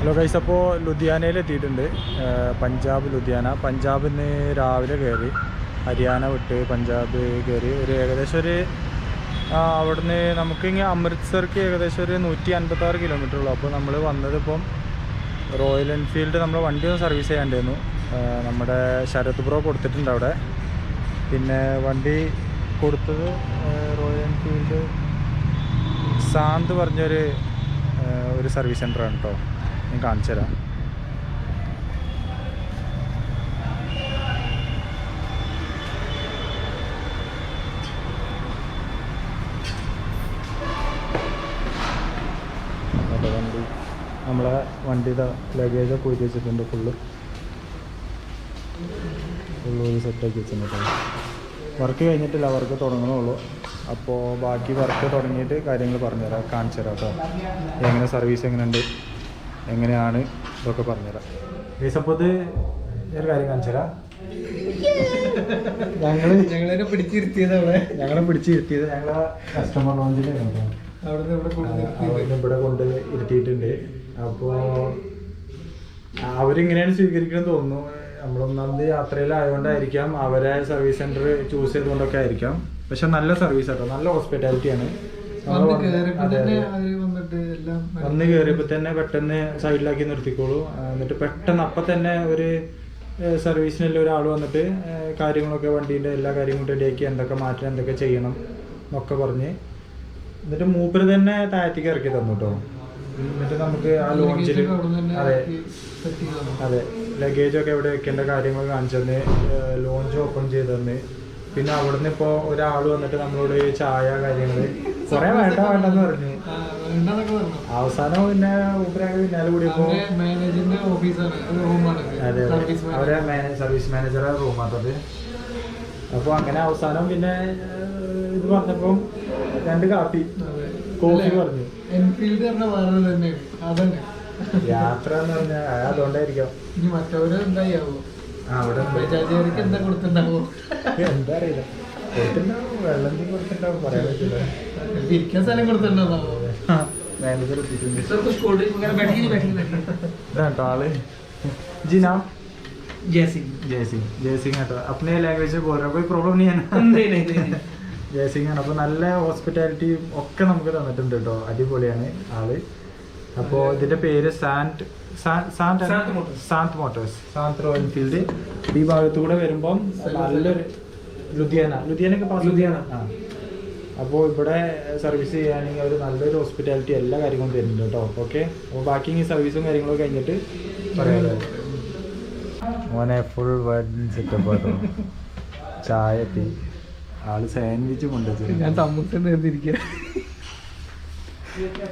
Hello guys, അപ്പോൾ ലുധിയാനയിൽ എത്തിയിട്ടുണ്ട്. പഞ്ചാബ് ലുധിയാന. പഞ്ചാബിൽ നിന്ന് രാവിലെ കയറി ഹരിയാന വിട്ട് പഞ്ചാബ് കയറി ഏകദേശം അവിടുന്ന് നമുക്കിങ്ങനെ അമൃത്സർക്ക് ഏകദേശം 156 കിലോമീറ്റർ ഉള്ളൂ. അപ്പോൾ നമ്മൾ വന്നതിപ്പം റോയൽ എൻഫീൽഡ് നമ്മൾ വണ്ടി ഒന്ന് സർവീസ് ചെയ്യാണ്ടായിരുന്നു. നമ്മുടെ ശരത് ബ്രോ കൊടുത്തിട്ടുണ്ട് അവിടെ. പിന്നെ വണ്ടി കൊടുത്തത് റോയൽ എൻഫീൽഡ് സാന്ത് പറഞ്ഞൊരു സർവീസ് സെൻ്ററാണ് കേട്ടോ. ഞാൻ കാണിച്ചു തരാം. വണ്ടി നമ്മളെ വണ്ടിയുടെ ലഗേജൊക്കെ ഊരി വെച്ചിട്ടുണ്ട്. ഫുള്ള് സെറ്റാക്കി വെച്ചിട്ടുണ്ട്. വർക്ക് കഴിഞ്ഞിട്ടില്ല, വർക്ക് തുടങ്ങണുള്ളൂ. അപ്പോൾ ബാക്കി വർക്ക് തുടങ്ങിയിട്ട് കാര്യങ്ങൾ പറഞ്ഞുതരാം, കാണിച്ചു തരാം കേട്ടോ. എങ്ങനെ സർവീസ് എങ്ങനെയുണ്ട്, എങ്ങനെയാണ് ഇതൊക്കെ പറഞ്ഞുതരാം. അപ്പോൾ ഇത് ഒരു കാര്യം കാണിച്ചു തരാം. ഞങ്ങളെ പിടിച്ചിരുത്തിയത് ഞങ്ങളെ കസ്റ്റമർ ലോഞ്ചിൽ ഇവിടെ കൊണ്ട് ഇരുത്തിയിട്ടുണ്ട്. അപ്പോൾ അവരിങ്ങനെയാണ് സ്വീകരിക്കണമെന്ന് തോന്നുന്നു. നമ്മളൊന്നാമത് യാത്രയിലായതുകൊണ്ടായിരിക്കാം, അവരെ സർവീസ് സെൻറ്റർ ചൂസ് ചെയ്തുകൊണ്ടൊക്കെ ആയിരിക്കാം. പക്ഷെ നല്ല സർവീസ് ആട്ടോ, നല്ല ഹോസ്പിറ്റാലിറ്റിയാണ്. വന്ന് കയറിയപ്പോൾ തന്നെ പെട്ടെന്ന് സൈഡിലാക്കി നിർത്തിക്കോളൂ. എന്നിട്ട് പെട്ടെന്ന് അപ്പം തന്നെ ഒരു സർവീസിനെല്ലാം ഒരാൾ വന്നിട്ട് കാര്യങ്ങളൊക്കെ വണ്ടീൻ്റെ എല്ലാ കാര്യങ്ങളും റെഡിയാക്കി എന്തൊക്കെ മാറ്റണം, എന്തൊക്കെ ചെയ്യണം എന്നൊക്കെ പറഞ്ഞ് എന്നിട്ട് മൂപ്പര് തന്നെ താഴത്തേക്ക് ഇറക്കി തന്നു കേട്ടോ. എന്നിട്ട് നമുക്ക് ആ ലോഞ്ചിൽ അതെ ലഗേജൊക്കെ എവിടെ വെക്കേണ്ട കാര്യങ്ങൾ കാണിച്ചു തന്നെ, ലോഞ്ച് ഓപ്പൺ ചെയ്ത് തന്നെ. പിന്നെ അവിടുന്ന് ഇപ്പോൾ ഒരാൾ വന്നിട്ട് നമ്മളോട് ചായ കാര്യങ്ങൾ കുറേ വേണ്ടെന്ന് പറഞ്ഞു. അവസാനം പിന്നെ ഊപ്പരൊക്കെ പിന്നാലെ കൂടിയപ്പോൾ അതെ അവരെ സർവീസ് മാനേജറെ റൂമാട്ടത്. അപ്പോൾ അങ്ങനെ അവസാനം പിന്നെ ഇത് പറഞ്ഞപ്പം 2 കാപ്പി കോഫി പറഞ്ഞു. യാത്ര എന്ന് പറഞ്ഞാൽ അതുകൊണ്ടായിരിക്കാം. എന്താ അറിയില്ല, കൊടുത്തിട്ടുണ്ടാവും, വെള്ളം കൊടുത്തിട്ടുണ്ടാവും, പറയാൻ പറ്റില്ല. മാനേജർ എത്തിയിട്ടുണ്ട് ആള്. जी नाम जयसिंह है। तो अपने लैंग्वेज से बोल रहा, कोई प्रॉब्लम नहीं है ना? नहीं ജയസിംഗ് ആണ്. അപ്പോൾ നല്ല ഹോസ്പിറ്റാലിറ്റി ഒക്കെ നമുക്ക് തന്നിട്ടുണ്ട് കേട്ടോ. അടിപൊളിയാണ് ആള്. അപ്പോൾ ഇതിന്റെ പേര് Sant Motors, Sant royal Enfield. ഈ ഭാഗത്തുകൂടെ വരുമ്പം നല്ലൊരു ലുധിയാനൊക്കെ ആ. അപ്പോൾ ഇവിടെ സർവീസ് ചെയ്യുകയാണെങ്കിൽ അവർ നല്ലൊരു ഹോസ്പിറ്റാലിറ്റി എല്ലാ കാര്യങ്ങളും തരുന്നുണ്ട് കേട്ടോ. ഓക്കെ, അപ്പോൾ ബാക്കി ഈ സർവീസും കാര്യങ്ങളൊക്കെ കഴിഞ്ഞിട്ട് പറയാമല്ലോ. മോനെ ഫുൾ വെഡിങ് സെറ്റപ്പ് കേട്ടോ. ചായ എത്തി, ആള് സാൻഡ്വിച്ച് കൊണ്ടുവച്ചു. ഞാൻ തമ്മിരിക്കുക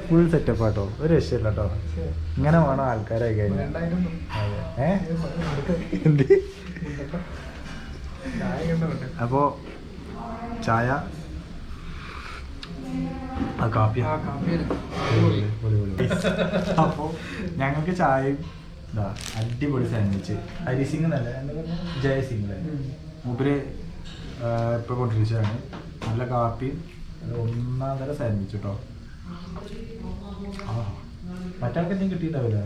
ഫുൾ സെറ്റപ്പ് കേട്ടോ. ഒരു രക്ഷയില്ല കേട്ടോ. ഇങ്ങനെ വേണം ആൾക്കാരായി കഴിഞ്ഞാൽ. അപ്പോ ചായ കാപ്പി. അപ്പോൾ ഞങ്ങൾക്ക് ചായയും അടിപൊളി സാൻഡ്വിച്ച്. ഹരിസിംഗ് എന്നല്ല, ജയസിംഗ് മൂപ്പര് ഇപ്പോൾ കൊണ്ടിരിച്ചതാണ്. നല്ല കാപ്പിയും ഒന്നാം തരം സാൻഡ്വിച്ച് കേട്ടോ. മറ്റാൾക്ക് എന്തെങ്കിലും കിട്ടിയിട്ടുണ്ടാവില്ല.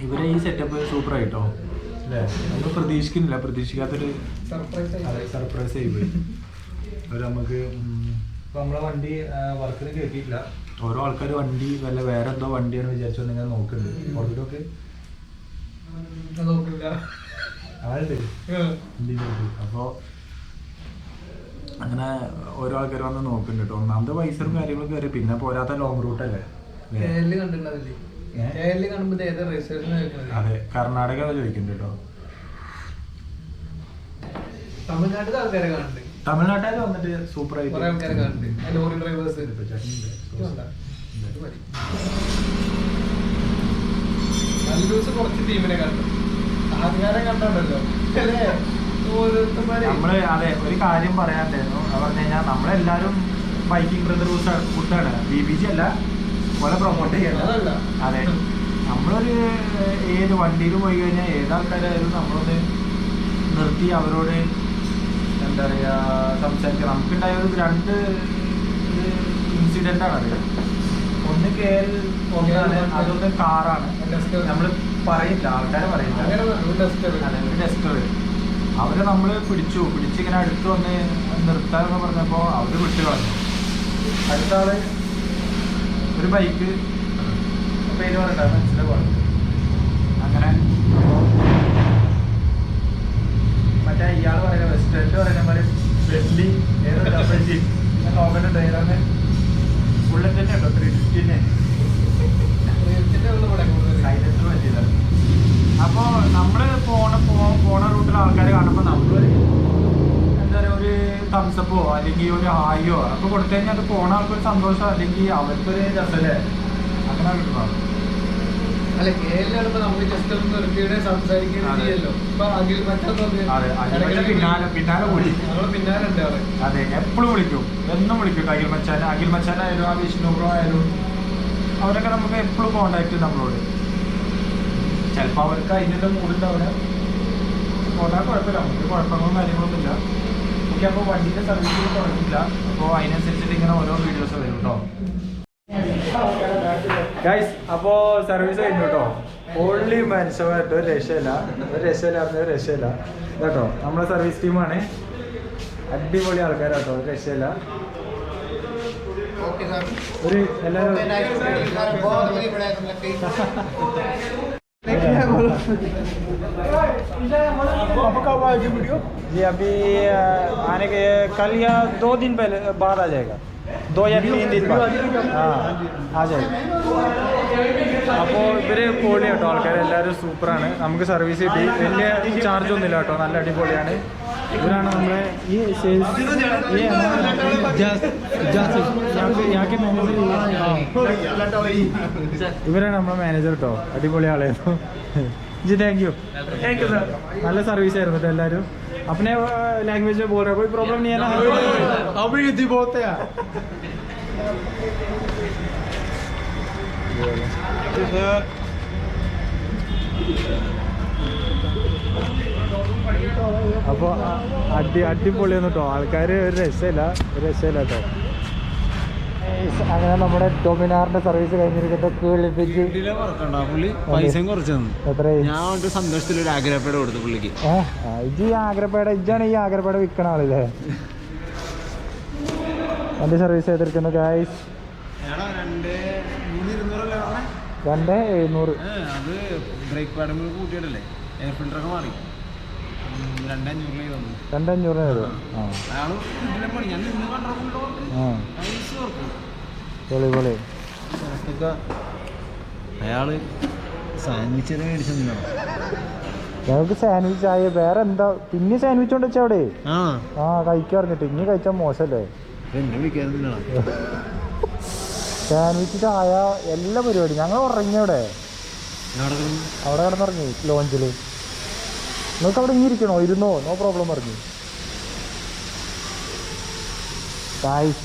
ഇവരെ ഈ സെറ്റപ്പ് സൂപ്പർ ആയിട്ടോ അല്ലേ? നമ്മൾ പ്രതീക്ഷിക്കാത്തൊരു സർപ്രൈസ് ആയി പോയി അവർ നമുക്ക്. ഇപ്പം നമ്മളെ വണ്ടി വർക്കിന് കയറ്റിയിട്ടില്ല. ഓരോ ആൾക്കാർ വണ്ടി വല്ല വേറെ എന്തോ വണ്ടിയാണ് വിചാരിച്ചോണ്ട് ഇങ്ങനെ നോക്കുന്നുണ്ട്. ഓർക്കിട്ടൊക്കെ ആളുണ്ട്. അപ്പോൾ അങ്ങനെ ഓരോ ആൾക്കാർ വന്ന് നോക്കുന്നുണ്ട് കേട്ടോ. ഒന്നാമത് പൈസയും കാര്യങ്ങളൊക്കെ കയറി, പിന്നെ പോരാത്ത ലോങ് റൂട്ടല്ലേ. അതെ, കർണാടക ചോദിക്കുന്നുണ്ട് കേട്ടോ. തമിഴ്നാട്ടുകാർ വന്നിട്ട് സൂപ്പർ ആയിട്ട് നമ്മള് അതെ ഒരു കാര്യം പറയാണ്ടായിരുന്നു. അത് പറഞ്ഞു കഴിഞ്ഞാൽ നമ്മളെല്ലാരും ബൈക്കിംഗ് ബ്രദർഹുഡ് ഫുഡാണ്, BBG അല്ല പോലെ പ്രൊമോട്ട് ചെയ്യണം. അതെ, നമ്മളൊരു ഏത് വണ്ടിയിൽ പോയി കഴിഞ്ഞാൽ ഏതാൾക്കാരായാലും നമ്മളൊന്ന് നിർത്തി അവരോട് എന്താ പറയുക സംസാരിക്കുക. നമുക്കുണ്ടായ ഒരു 2 ഇൻസിഡൻ്റാണ് അറിയാം. ഒന്ന് KL ഒന്നാണ്, അതൊന്ന് കാറാണ്. നമ്മൾ പറയില്ല, ആൾക്കാരെ പറയില്ല. ടെസ്റ്റർ അവരെ നമ്മൾ പിടിച്ചിങ്ങനെ അടുത്ത് വന്ന് നിർത്താമെന്ന് പറഞ്ഞപ്പോൾ അവർ വിട്ട് കളഞ്ഞു. അടുത്ത ആള് ഒരു ബൈക്ക് പേര് പറയണ്ട, മനസ്സിലെ പോലെ അങ്ങനെ. മറ്റേ ഇയാൾ പറയുന്ന റെസ്റ്റോറൻറ്റ് പറയുന്ന പോലെ ബെല്ലി നോക്കണ്ട ഏതാണ് ബുള്ളറ്റ് തന്നെ ഉണ്ടോ 350 സൈലൻസർ പറ്റിയതാണ്. അപ്പോൾ നമ്മൾ പോണ റൂട്ടിൽ ആൾക്കാർ കാണുമ്പോൾ നമ്മൾ എന്താ പറയുക ഒരു തംസപ്പോ അല്ലെങ്കിൽ ഒരു ഹായോ ഒക്കെ കൊടുത്തു കഴിഞ്ഞാൽ അത് പോണ ആൾക്കൊരു സന്തോഷം, അല്ലെങ്കിൽ അവർക്കൊരു രസമല്ലേ, അങ്ങനെ കിട്ടണം. അല്ല കേരള നമുക്ക് ജസ്റ്റ് ഒന്ന് നിർത്തിയുടെ സംസാരിക്കുകയും ചെയ്യല്ലോ. പിന്നാലെ കൂടി പിന്നാലെ ഉണ്ട് അവിടെ. അതെ, എപ്പോഴും വിളിക്കും, എന്നും വിളിക്കും. അഖിൽ മച്ചാനായാലും ആ വിഷ്ണു ബ്രോ ആയാലും അവരൊക്കെ നമുക്ക് എപ്പോഴും കോണ്ടാക്ട് നമ്മളോട്. ചിലപ്പോൾ അവർക്ക് അതിൻ്റെ മൂടുണ്ടാവില്ല, കോണ്ടാക്ട് കുഴപ്പമില്ല, നമുക്ക് കുഴപ്പങ്ങളും കാര്യങ്ങളൊന്നും ഇല്ല. ഓക്കെ, അപ്പോൾ വണ്ടീൻ്റെ സർവീസ് തുടങ്ങിയില്ല, അപ്പോൾ അതിനനുസരിച്ചിട്ട് ഇങ്ങനെ ഓരോ വീഡിയോസ് വരും കേട്ടോ ഗൈസ്. അപ്പോൾ സർവീസ് കഴിഞ്ഞു കേട്ടോ. ഓൺലി മനുഷ്യമായിട്ട് ഒരു രക്ഷയില്ല കേട്ടോ. നമ്മളെ സർവീസ് ടീമാണ്, അടിപൊളി ആൾക്കാരാട്ടോ, ഒരു രക്ഷയില്ല. ഒരു എല്ലാവരും जी अभी आने के कल या 2 दिन पहले बाद आ जाएगा, 2 या 3 दिन बाद. हाँ आ जाएगा. അപ്പോൾ ഇവർ പൊളി കേട്ടോ, ആൾക്കാരെല്ലാവരും സൂപ്പറാണ്. നമുക്ക് സർവീസ് കിട്ടി, വലിയ ചാർജൊന്നുമില്ല കേട്ടോ, നല്ല അടിപൊളിയാണ്. ഇവരാണ് നമ്മളെ ഈ സെയിൽസ് ഇവരാണ് നമ്മളെ മാനേജർ കേട്ടോ, അടിപൊളി ആളായിരുന്നു. जी थैंक यू सर, നല്ല സർവീസ് ആയിരുന്നു കേട്ടോ എല്ലാവരും. अपने लैंग्वेज में बोल रहे, कोई प्रॉब्लम नहीं है ना? अभी हिंदी बोलते हैं. അപ്പോൾ അടിപൊളിയാണ് കേട്ടോ, ആൾക്കാർ ഒരു രക്ഷയില്ല കേട്ടോ. അങ്ങനെ നമ്മുടെ ഡൊമിനാറിന്റെ സർവീസ് കഴിഞ്ഞിരിക്കട്ടെ. പൈസയും കുറച്ച് ഞാൻ സന്തോഷത്തിൽ ആഗ്രഹപ്പേട കൊടുത്തു പുള്ളിക്ക്. ഇജാണ് ഈ ആഗ്രഹപ്പേട വിൽക്കണ ആളില്ലേ. വണ്ടി സർവീസ് ചെയ്തിരിക്കുന്നു ഗായ്സ്. 2700. അത് ബ്രേക്ക് പാഡ് കൂട്ടിയിട്ടല്ലേ, എയർ ഫിൽറ്ററൊക്കെ മാറി 2500 പൊളി. അയാള് സാൻഡ്വിച്ച് മേടിച്ചു. ഞങ്ങൾക്ക് സാൻഡ്വിച്ച് ആയ വേറെ എന്താ, പിന്നെ സാൻഡ്വിച്ച് കൊണ്ട് വെച്ചാ അവിടെ കഴിക്കാറിഞ്ഞിട്ട് ഇനി കഴിച്ചാൽ മോശമല്ലേ. സാൻഡ്വിച്ച് ചായ എല്ലാ പരിപാടി ഞങ്ങൾ ഉറങ്ങി അവിടെ കിടന്നുറങ്ങി ലോഞ്ചിൽ. നിങ്ങൾക്ക് അവിടെ ഇങ്ങനെ ഇരിക്കണോ, ഇരുന്നോ, നോ പ്രോബ്ലം പറഞ്ഞു.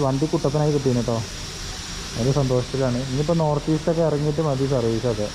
വണ്ടി കുട്ടപ്പനായി കിട്ടീന് കേട്ടോ, അത് സന്തോഷത്തിലാണ്. ഇനിയിപ്പോൾ നോർത്ത് ഈസ്റ്റൊക്കെ ഇറങ്ങിയിട്ട് മതി സർവീസൊക്കെ.